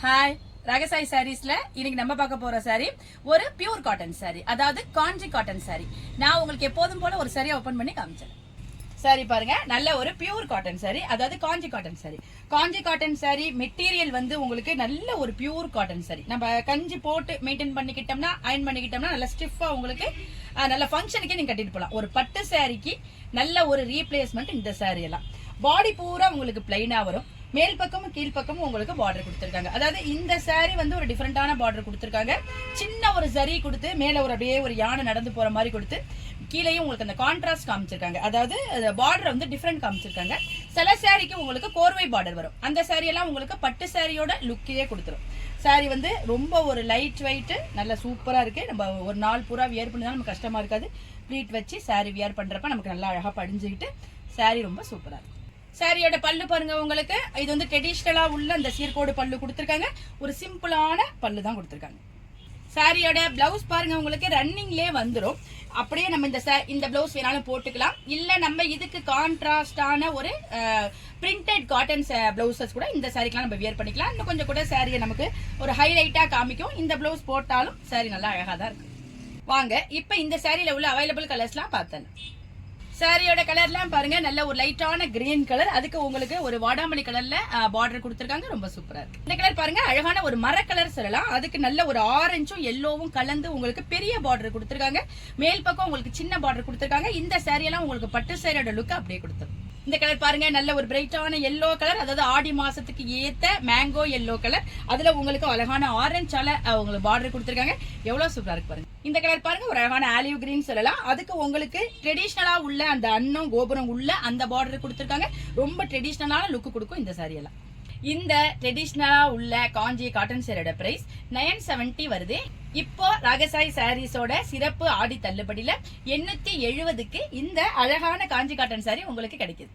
Hi, ராகசாய் சாரீஸ்ல இன்னைக்கு நம்ம பார்க்க போற சாரி ஒரு பியூர் காட்டன் சாரி, அதாவது காஞ்சி காட்டன் சாரி. நான் உங்களுக்கு எப்போதும் போல ஒரு சாரியை ஓபன் பண்ணி காமிச்சேன். சாரி பாருங்க, நல்ல ஒரு பியூர் காட்டன் சாரி, அதாவது காஞ்சி காட்டன் சாரி. காஞ்சி காட்டன் சாரி மெட்டீரியல் வந்து உங்களுக்கு நல்ல ஒரு பியூர் காட்டன் சாரி. நம்ம கஞ்சி போட்டு மெயின்டைன் பண்ணிக்கிட்டோம்னா, அயன் பண்ணிக்கிட்டோம்னா நல்ல ஸ்டிஃபா உங்களுக்கு நல்ல ஃபங்க்ஷனுக்கே நீங்க கட்டிட்டு போகலாம். ஒரு பட்டு சாரிக்கு நல்ல ஒரு ரீப்ளேஸ்மெண்ட் இந்த சாரி எல்லாம். பாடி பூரா உங்களுக்கு பிளைனா வரும். மேல் பக்கமும் கீழ் பக்கமும் உங்களுக்கு பார்டர் கொடுத்திருக்காங்க. அதாவது இந்த சாரி வந்து ஒரு டிஃபரெண்டான பார்டர் கொடுத்திருக்காங்க. சின்ன ஒரு சரி கொடுத்து மேல ஒரு அப்படியே ஒரு யானை நடந்து போற மாதிரி கொடுத்து கீழேயும் உங்களுக்கு அந்த கான்ட்ராஸ்ட் காமிச்சிருக்காங்க. அதாவது பார்டர் வந்து டிஃபரெண்ட் காமிச்சிருக்காங்க. சில சாரிக்கு உங்களுக்கு கோர்வை பார்டர் வரும். அந்த சாரி எல்லாம் உங்களுக்கு பட்டு சாரியோட லுக்கையே கொடுத்துரும். சாரி வந்து ரொம்ப ஒரு லைட் வெயிட், நல்ல சூப்பரா இருக்கு. நம்ம ஒரு நாள் பூரா வியர் பண்ணாலும் நமக்கு கஷ்டமா இருக்காது. ப்ளீட் வச்சு சாரி வியர் பண்றப்ப நமக்கு நல்லா அழகா படிஞ்சுக்கிட்டு சாரி ரொம்ப சூப்பரா இருக்கும். சாரியோட பல்லு பாருங்க, உங்களுக்கு இது வந்து ட்ரெடிஷனலா உள்ள அந்த சீர்கோடு பல்லு கொடுத்திருக்காங்க. ஒரு சிம்பிளான பல்லு தான் கொடுத்திருக்காங்க. சாரியோட பிளவுஸ் பாருங்க, உங்களுக்கு ரன்னிங்லேயே வந்துடும். அப்படியே நம்ம இந்த பிளவுஸ் வேணாலும் போட்டுக்கலாம். இல்ல நம்ம இதுக்கு கான்ட்ராஸ்டான ஒரு பிரிண்டட் காட்டன் பிளவுசஸ் கூட இந்த சாரிக்கெல்லாம் நம்ம வியர் பண்ணிக்கலாம். இன்னும் கொஞ்சம் கூட சாரியை நமக்கு ஒரு ஹைலைட்டா காமிக்கும். இந்த பிளவுஸ் போட்டாலும் சாரி நல்லா அழகா தான் இருக்கு. வாங்க இப்ப இந்த சாரியில உள்ள அவைலபிள் கலர்ஸ்லாம் பார்த்தேன். சாரியோட கலர்லாம் பாருங்க, நல்ல ஒரு லைட்டான கிரீன் கலர், அதுக்கு உங்களுக்கு ஒரு வாடாமல்லி கலர்ல பார்டர் கொடுத்திருக்காங்க. ரொம்ப சூப்பரா இருக்கு. இந்த கலர் பாருங்க, அழகான ஒரு மர கலர் சொல்லலாம். அதுக்கு நல்ல ஒரு ஆரஞ்சும் எல்லோவும் கலந்து உங்களுக்கு பெரிய பார்டர் கொடுத்திருக்காங்க. மேல் பக்கம் உங்களுக்கு சின்ன பார்டர் கொடுத்திருக்காங்க. இந்த சாரி எல்லாம் உங்களுக்கு பட்டு சாரியோட லுக் அப்படியே கொடுத்துரும். இந்த கலர் பாருங்க, நல்ல ஒரு பிரைட்டான எல்லோ கலர், அதாவது ஆடி மாசத்துக்கு ஏத்த மேங்கோ எல்லோ கலர். அதுல உங்களுக்கு அழகான ஆரஞ்சால உங்களுக்கு பார்டர் கொடுத்திருக்காங்க. எவ்வளவு சூப்பரா இருக்கு பாருங்க. இந்த கலர் பாருங்க, ஒரு அழகான ஆலிவ் கிரீன் சொல்லலாம். அதுக்கு உங்களுக்கு ட்ரெடிஷனலா உள்ள அந்த அன்னம் கோபுரம் உள்ள அந்த பார்டர் கொடுத்திருக்காங்க. ரொம்ப ட்ரெடிஷனலான லுக் கொடுக்கும் இந்த சாரி எல்லாம். இந்த ட்ரெடிஷனலா உள்ள காஞ்சி காட்டன் சாரியோட பிரைஸ் 970 வருது. இப்போ ராகசாய் சாரீஸோட சிறப்பு ஆடி தள்ளுபடியில 870க்கு இந்த அழகான காஞ்சி காட்டன் சாரி உங்களுக்கு கிடைக்குது.